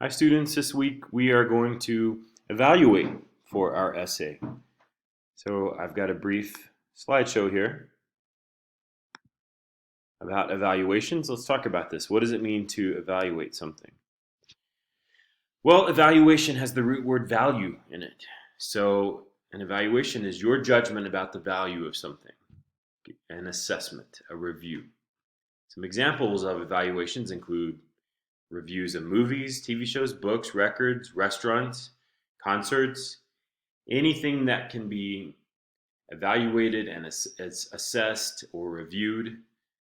Hi students, this week we are going to evaluate for our essay. So I've got a brief slideshow here about evaluations. Let's talk about this. What does it mean to evaluate something? Well, evaluation has the root word value in it. So an evaluation is your judgment about the value of something, an assessment, a review. Some examples of evaluations include reviews of movies, TV shows, books, records, restaurants, concerts, anything that can be evaluated and assessed or reviewed.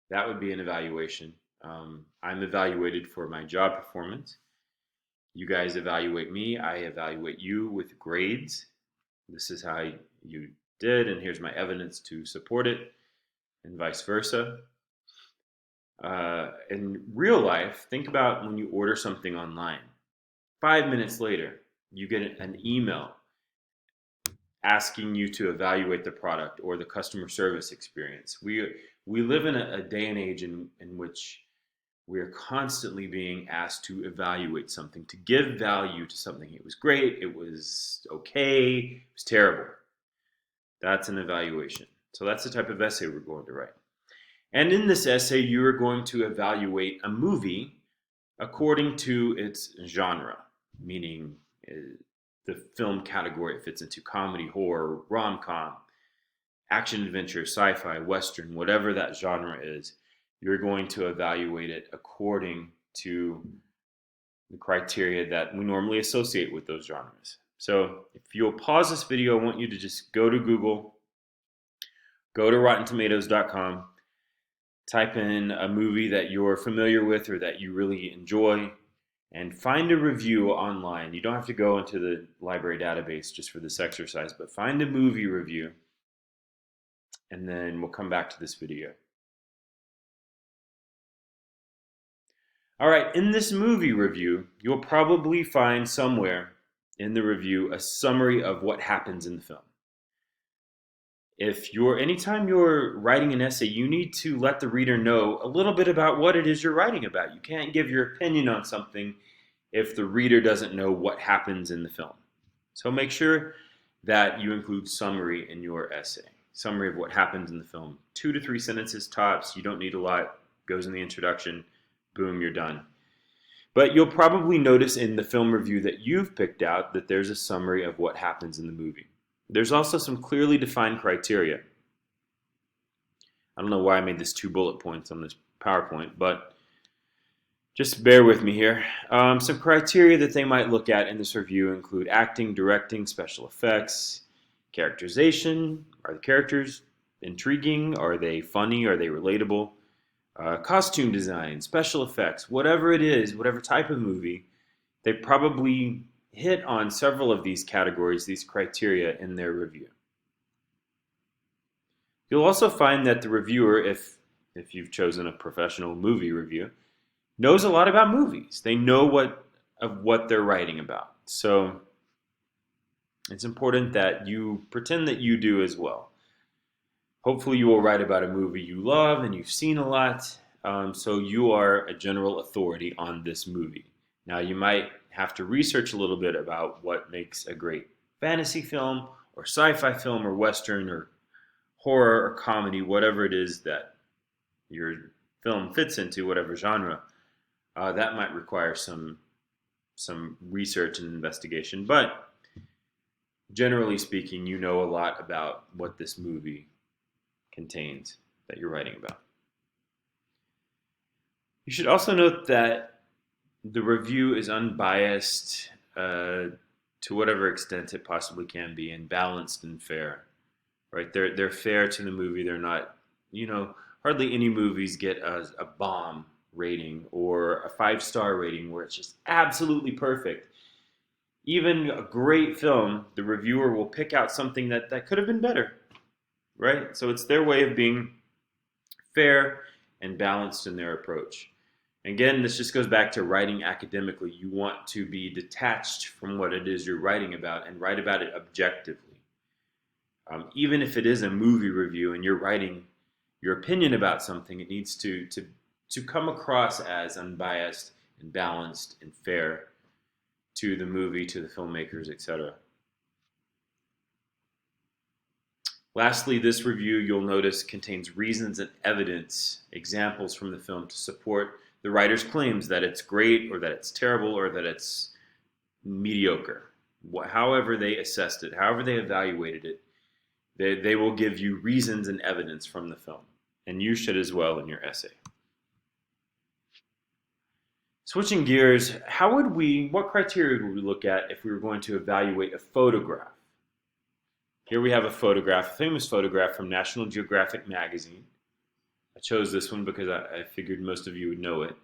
That would be an evaluation. I'm evaluated for my job performance. You guys evaluate me. I evaluate you with grades. This is how you did, and here's my evidence to support it, and vice versa. In real life, think about when you order something online. 5 minutes later, you get an email asking you to evaluate the product or the customer service experience. We live in a day and age in which we are constantly being asked to evaluate something, to give value to something. It was great, it was okay, it was terrible. That's an evaluation. So that's the type of essay we're going to write. And in this essay, you are going to evaluate a movie according to its genre, meaning the film category it fits into: comedy, horror, rom-com, action adventure, sci-fi, western, whatever that genre is. You're going to evaluate it according to the criteria that we normally associate with those genres. So if you'll pause this video, I want you to just go to Google, go to RottenTomatoes.com, type in a movie that you're familiar with or that you really enjoy, and find a review online. You don't have to go into the library database just for this exercise, but find a movie review, and then we'll come back to this video. All right, in this movie review, you'll probably find somewhere in the review a summary of what happens in the film. Anytime you're writing an essay, you need to let the reader know a little bit about what it is you're writing about. You can't give your opinion on something if the reader doesn't know what happens in the film. So make sure that you include summary in your essay. Summary of what happens in the film. 2 to 3 sentences tops. You don't need a lot. Goes in the introduction. Boom, you're done. But you'll probably notice in the film review that you've picked out that there's a summary of what happens in the movie. There's also some clearly defined criteria. I don't know why I made this 2 bullet points on this PowerPoint, but just bear with me here. Some criteria that they might look at in this review include acting, directing, special effects, characterization. Are the characters intriguing? Are they funny? Are they relatable? Costume design, special effects, whatever it is, whatever type of movie, they probably hit on several of these categories, these criteria in their review. You'll also find that the reviewer, if you've chosen a professional movie review, knows a lot about movies. They know what they're writing about. So it's important that you pretend that you do as well. Hopefully you will write about a movie you love and you've seen a lot, so you are a general authority on this movie. Now you might have to research a little bit about what makes a great fantasy film or sci-fi film or western or horror or comedy, whatever it is that your film fits into, whatever genre. That might require some research and investigation, but generally speaking, you know a lot about what this movie contains that you're writing about. You should also note that the review is unbiased to whatever extent it possibly can be, and balanced and fair. Right? They're fair to the movie. They're not, hardly any movies get a bomb rating or a 5-star rating where it's just absolutely perfect. Even a great film, the reviewer will pick out something that could have been better. Right? So it's their way of being fair and balanced in their approach. Again, this just goes back to writing academically. You want to be detached from what it is you're writing about and write about it objectively. Even if it is a movie review and you're writing your opinion about something, it needs to come across as unbiased and balanced and fair to the movie, to the filmmakers, etc. Lastly, this review, you'll notice, contains reasons and evidence, examples from the film to support the writer's claims that it's great or that it's terrible or that it's mediocre. However they assessed it, however they evaluated it, they will give you reasons and evidence from the film. And you should as well in your essay. Switching gears, what criteria would we look at if we were going to evaluate a photograph? Here we have a photograph, a famous photograph from National Geographic magazine. I chose this one because I figured most of you would know it.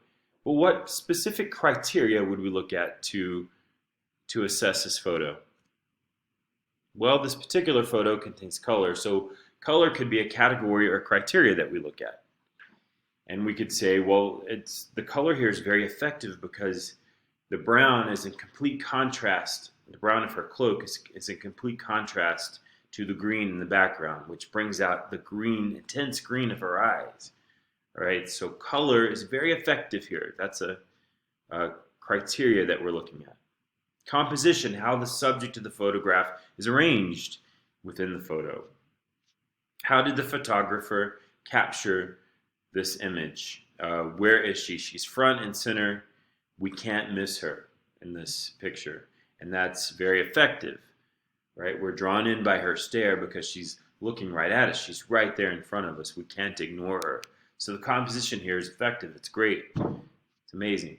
But what specific criteria would we look at to assess this photo? Well, this particular photo contains color, so color could be a category or a criteria that we look at. And we could say, well, the color here is very effective because the brown is in complete contrast. The brown of her cloak is in complete contrast to the green in the background, which brings out the green, intense green of her eyes. All right, so color is very effective here. That's a criteria that we're looking at. Composition, how the subject of the photograph is arranged within the photo. How did the photographer capture this image? Where is she? She's front and center. We can't miss her in this picture, and that's very effective. Right? We're drawn in by her stare because she's looking right at us. She's right there in front of us. We can't ignore her. So the composition here is effective. It's great. It's amazing.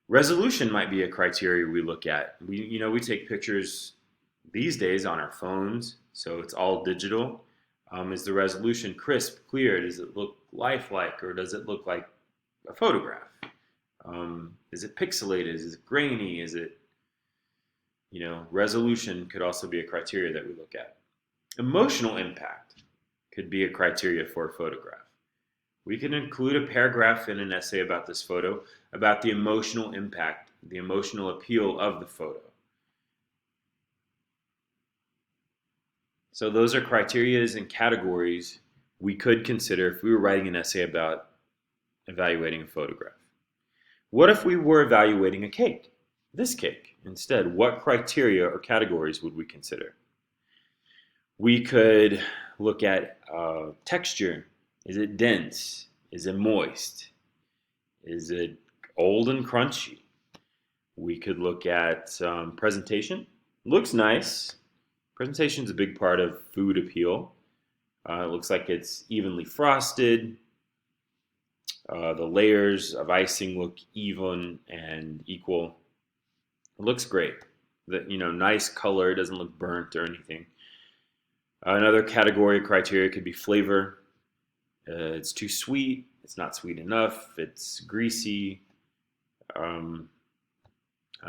Resolution might be a criteria we look at. We take pictures these days on our phones, so it's all digital. Is the resolution crisp, clear? Does it look lifelike, or does it look like a photograph? Is it pixelated? Is it grainy? Is it resolution could also be a criteria that we look at. Emotional impact could be a criteria for a photograph. We can include a paragraph in an essay about this photo, about the emotional impact, the emotional appeal of the photo. So those are criterias and categories we could consider if we were writing an essay about evaluating a photograph. What if we were evaluating a cake? This cake. Instead, what criteria or categories would we consider? We could look at texture. Is it dense? Is it moist? Is it old and crunchy? We could look at presentation. Looks nice. Presentation is a big part of food appeal. It looks like it's evenly frosted. The layers of icing look even and equal. It looks great. Nice color, doesn't look burnt or anything. Another category criteria could be flavor. It's too sweet. It's not sweet enough. It's greasy. I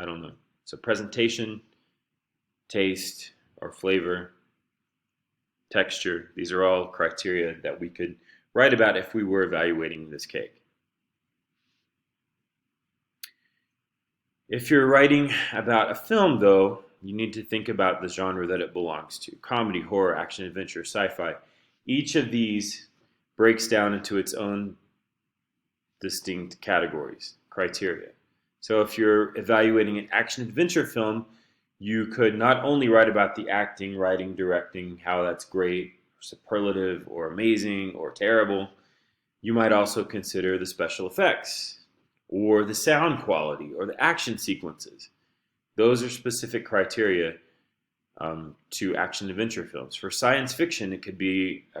don't know. So presentation, taste, or flavor, texture. These are all criteria that we could write about if we were evaluating this cake. If you're writing about a film, though, you need to think about the genre that it belongs to. Comedy, horror, action, adventure, sci-fi. Each of these breaks down into its own distinct categories, criteria. So if you're evaluating an action adventure film, you could not only write about the acting, writing, directing, how that's great, superlative, or amazing, or terrible. You might also consider the special effects, or the sound quality, or the action sequences. Those are specific criteria to action adventure films. For science fiction, it could be a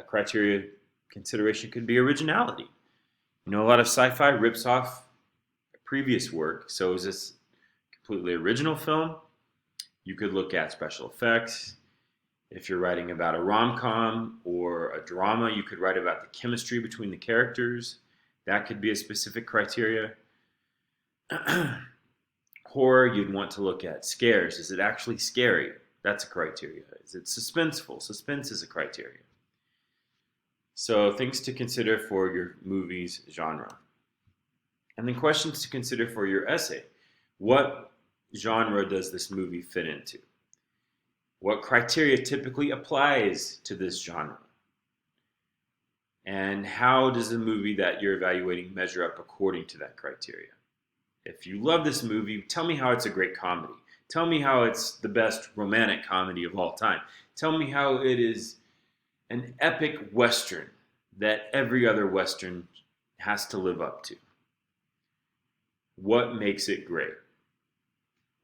consideration could be originality. A lot of sci-fi rips off previous work. So is this a completely original film? You could look at special effects. If you're writing about a rom-com or a drama, you could write about the chemistry between the characters. That could be a specific criteria. Horror, you'd want to look at scares. Is it actually scary? That's a criteria. Is it suspenseful? Suspense is a criteria. So things to consider for your movie's genre. And then questions to consider for your essay. What genre does this movie fit into? What criteria typically applies to this genre? And how does the movie that you're evaluating measure up according to that criteria? If you love this movie, tell me how it's a great comedy. Tell me how it's the best romantic comedy of all time. Tell me how it is an epic Western that every other Western has to live up to. What makes it great?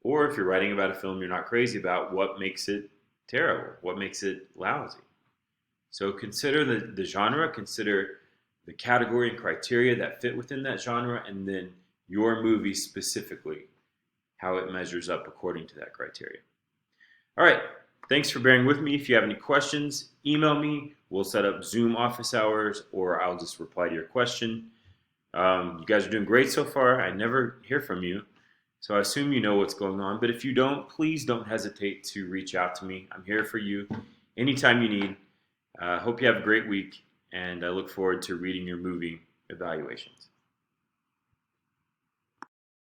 Or if you're writing about a film you're not crazy about, what makes it terrible? What makes it lousy? So consider the genre, consider the category and criteria that fit within that genre, and then your movie specifically, how it measures up according to that criteria. All right, thanks for bearing with me. If you have any questions, email me. We'll set up Zoom office hours, or I'll just reply to your question. You guys are doing great so far. I never hear from you, so I assume you know what's going on. But if you don't, please don't hesitate to reach out to me. I'm here for you anytime you need. Hope you have a great week, and I look forward to reading your movie evaluations.